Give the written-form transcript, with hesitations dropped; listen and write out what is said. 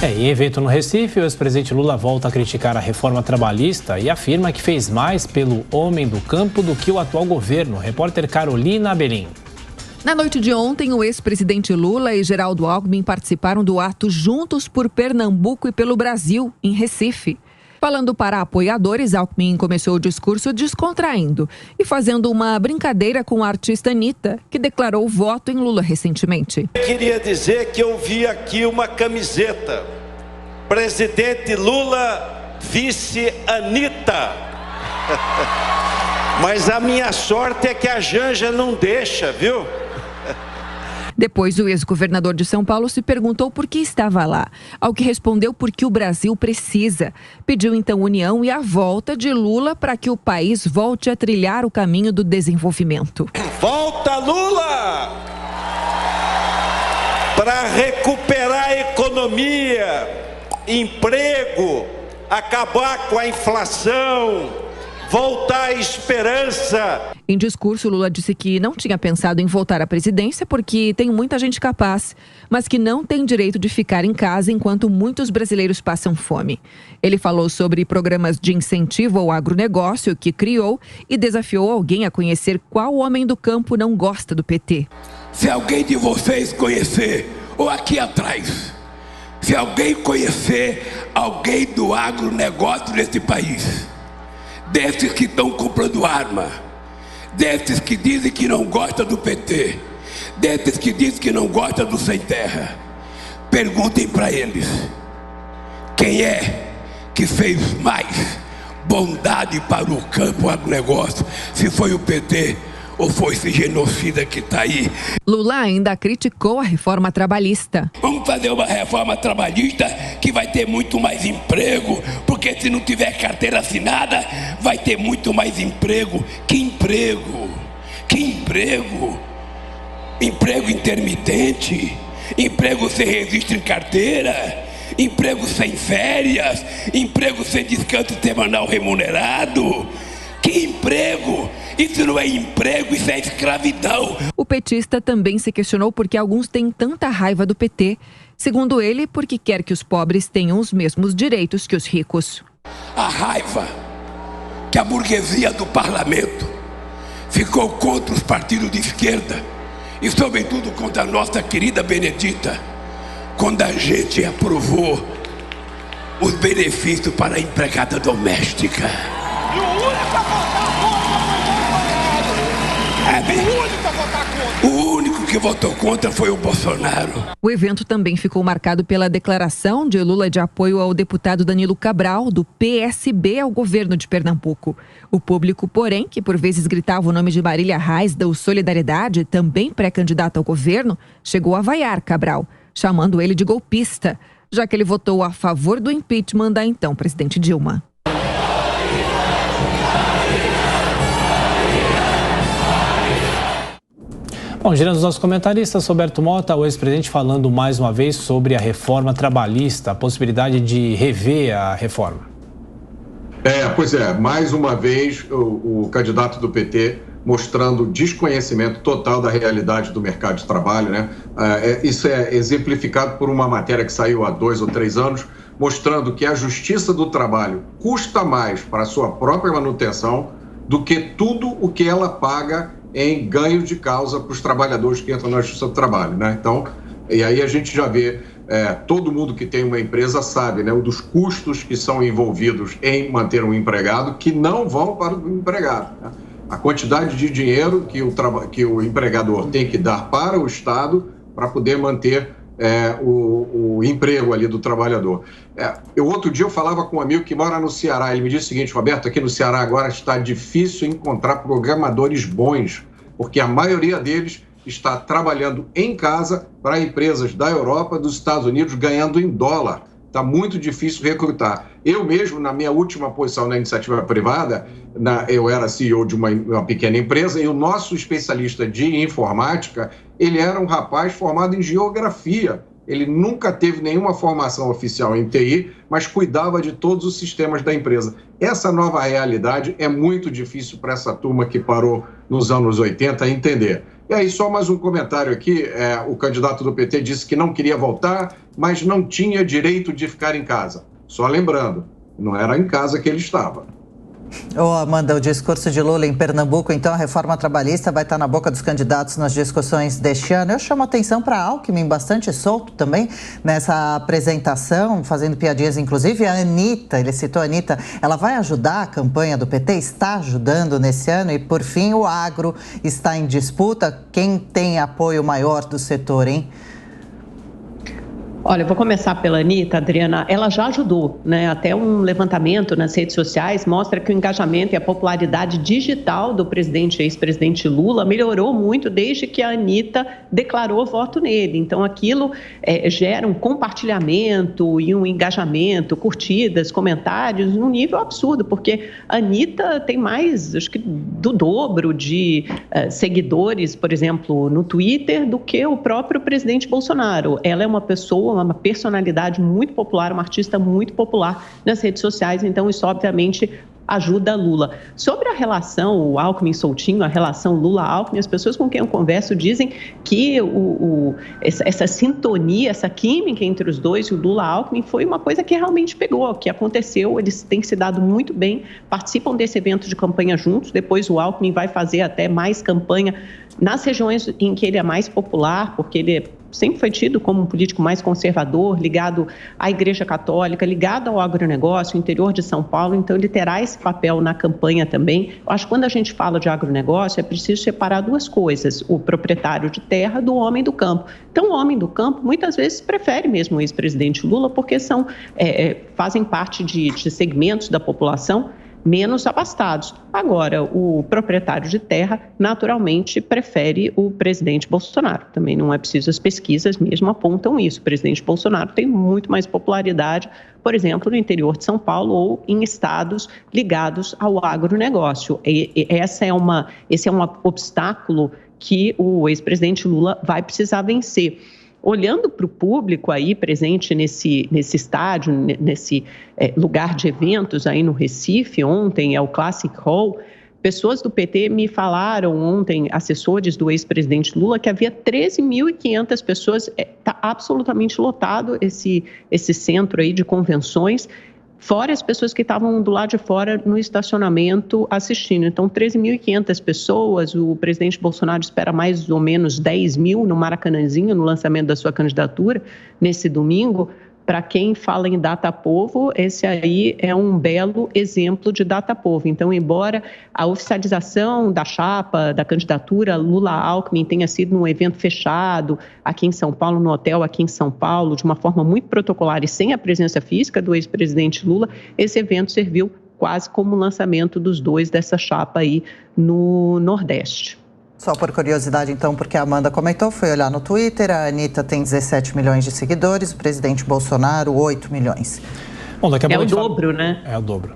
Em evento no Recife, o ex-presidente Lula volta a criticar a reforma trabalhista e afirma que fez mais pelo homem do campo do que o atual governo. Repórter Carolina Abelim. Na noite de ontem, o ex-presidente Lula e Geraldo Alckmin participaram do ato Juntos por Pernambuco e pelo Brasil, em Recife. Falando para apoiadores, Alckmin começou o discurso descontraindo e fazendo uma brincadeira com a artista Anitta, que declarou voto em Lula recentemente. Eu queria dizer que eu vi aqui uma camiseta. Presidente Lula, vice Anitta. Mas a minha sorte é que a Janja não deixa, viu? Depois, o ex-governador de São Paulo se perguntou por que estava lá, ao que respondeu porque o Brasil precisa. Pediu então união e a volta de Lula para que o país volte a trilhar o caminho do desenvolvimento. Volta Lula! Para recuperar a economia, emprego, acabar com a inflação, voltar a esperança. Em discurso, Lula disse que não tinha pensado em voltar à presidência porque tem muita gente capaz, mas que não tem direito de ficar em casa enquanto muitos brasileiros passam fome. Ele falou sobre programas de incentivo ao agronegócio que criou e desafiou alguém a conhecer qual homem do campo não gosta do PT. Se alguém de vocês conhecer, ou aqui atrás, se alguém conhecer alguém do agronegócio nesse país, desses que estão comprando arma, desses que dizem que não gostam do PT, desses que dizem que não gostam do Sem Terra, perguntem para eles quem é que fez mais bondade para o campo agronegócio, se foi o PT ou foi esse genocida que está aí. Lula ainda criticou a reforma trabalhista. Vamos fazer uma reforma trabalhista que vai ter muito mais emprego, porque se não tiver carteira assinada, vai ter muito mais emprego. Que emprego? Que emprego? Emprego intermitente? Emprego sem registro em carteira? Emprego sem férias? Emprego sem descanso semanal remunerado? Que emprego? Isso não é emprego, isso é escravidão. O petista também se questionou por que alguns têm tanta raiva do PT. Segundo ele, porque quer que os pobres tenham os mesmos direitos que os ricos. A raiva que a burguesia do parlamento ficou contra os partidos de esquerda e sobretudo contra a nossa querida Benedita, quando a gente aprovou os benefícios para a empregada doméstica. E o único a votar O único que votou contra foi o Bolsonaro. O evento também ficou marcado pela declaração de Lula de apoio ao deputado Danilo Cabral, do PSB, ao governo de Pernambuco. O público, porém, que por vezes gritava o nome de Marília Reis, do Solidariedade, também pré-candidato ao governo, chegou a vaiar Cabral, chamando ele de golpista, já que ele votou a favor do impeachment da então presidente Dilma. Bom, girando os nossos comentaristas, Roberto Mota, o ex-presidente falando mais uma vez sobre a reforma trabalhista, a possibilidade de rever a reforma. Pois é, mais uma vez o candidato do PT mostrando desconhecimento total da realidade do mercado de trabalho, né? Isso é exemplificado por uma matéria que saiu há 2 ou 3 anos, mostrando que a Justiça do Trabalho custa mais para a sua própria manutenção do que tudo o que ela paga em ganho de causa para os trabalhadores que entram na Justiça do Trabalho, né? Então, e aí a gente já vê, todo mundo que tem uma empresa sabe, né, dos custos que são envolvidos em manter um empregado que não vão para o empregado, né? A quantidade de dinheiro que o empregador tem que dar para o Estado para poder manter o emprego ali do trabalhador. Outro dia eu falava com um amigo que mora no Ceará, ele me disse o seguinte: Roberto, aqui no Ceará agora está difícil encontrar programadores bons, porque a maioria deles está trabalhando em casa para empresas da Europa, dos Estados Unidos, ganhando em dólar. Está muito difícil recrutar. Eu mesmo, na minha última posição na iniciativa privada, eu era CEO de uma pequena empresa e o nosso especialista de informática, ele era um rapaz formado em geografia. Ele nunca teve nenhuma formação oficial em TI, mas cuidava de todos os sistemas da empresa. Essa nova realidade é muito difícil para essa turma que parou nos anos 80 entender. E aí, só mais um comentário aqui, o candidato do PT disse que não queria voltar, mas não tinha direito de ficar em casa. Só lembrando, não era em casa que ele estava. Amanda, o discurso de Lula em Pernambuco, então a reforma trabalhista vai estar na boca dos candidatos nas discussões deste ano. Eu chamo a atenção para Alckmin, bastante solto também nessa apresentação, fazendo piadinhas, inclusive. A Anitta, ele citou a Anitta, ela vai ajudar a campanha do PT? Está ajudando nesse ano? E, por fim, o agro está em disputa. Quem tem apoio maior do setor, hein? Olha, eu vou começar pela Anitta, Adriana. Ela já ajudou, né? Até um levantamento nas redes sociais mostra que o engajamento e a popularidade digital do ex-presidente Lula melhorou muito desde que a Anitta declarou voto nele. Então, aquilo gera um compartilhamento e um engajamento, curtidas, comentários, num nível absurdo, porque a Anitta tem mais, acho que do dobro de seguidores, por exemplo, no Twitter, do que o próprio presidente Bolsonaro. Ela é uma pessoa, uma personalidade muito popular, uma artista muito popular nas redes sociais, então isso obviamente ajuda Lula. Sobre a relação, o Alckmin soltinho, a relação Lula-Alckmin, as pessoas com quem eu converso dizem que essa sintonia, essa química entre os dois, o Lula-Alckmin, foi uma coisa que realmente pegou, que aconteceu, eles têm se dado muito bem, participam desse evento de campanha juntos, depois o Alckmin vai fazer até mais campanha nas regiões em que ele é mais popular, porque ele sempre foi tido como um político mais conservador, ligado à Igreja Católica, ligado ao agronegócio, interior de São Paulo, então ele terá esse papel na campanha também. Eu acho que quando a gente fala de agronegócio, é preciso separar duas coisas, o proprietário de terra do homem do campo. Então, o homem do campo, muitas vezes, prefere mesmo o ex-presidente Lula, porque fazem parte de segmentos da população menos abastados. Agora, o proprietário de terra, naturalmente, prefere o presidente Bolsonaro. Também não é preciso, as pesquisas mesmo apontam isso. O presidente Bolsonaro tem muito mais popularidade, por exemplo, no interior de São Paulo ou em estados ligados ao agronegócio. Esse é um obstáculo que o ex-presidente Lula vai precisar vencer. Olhando para o público aí presente nesse estádio, nesse lugar de eventos aí no Recife, ontem é o Classic Hall, pessoas do PT me falaram ontem, assessores do ex-presidente Lula, que havia 13.500 pessoas, está absolutamente lotado esse centro aí de convenções, fora as pessoas que estavam do lado de fora no estacionamento assistindo. Então, 13.500 pessoas, o presidente Bolsonaro espera mais ou menos 10 mil no Maracanãzinho, no lançamento da sua candidatura, nesse domingo. Para quem fala em data povo, esse aí é um belo exemplo de data povo. Então, embora a oficialização da chapa, da candidatura Lula-Alckmin tenha sido num evento fechado aqui em São Paulo, no hotel aqui em São Paulo, de uma forma muito protocolar e sem a presença física do ex-presidente Lula, esse evento serviu quase como lançamento dos dois dessa chapa aí no Nordeste. Só por curiosidade, então, porque a Amanda comentou, foi olhar no Twitter, a Anitta tem 17 milhões de seguidores, o presidente Bolsonaro, 8 milhões. Bom, daqui a pouco o dobro, né? É o dobro.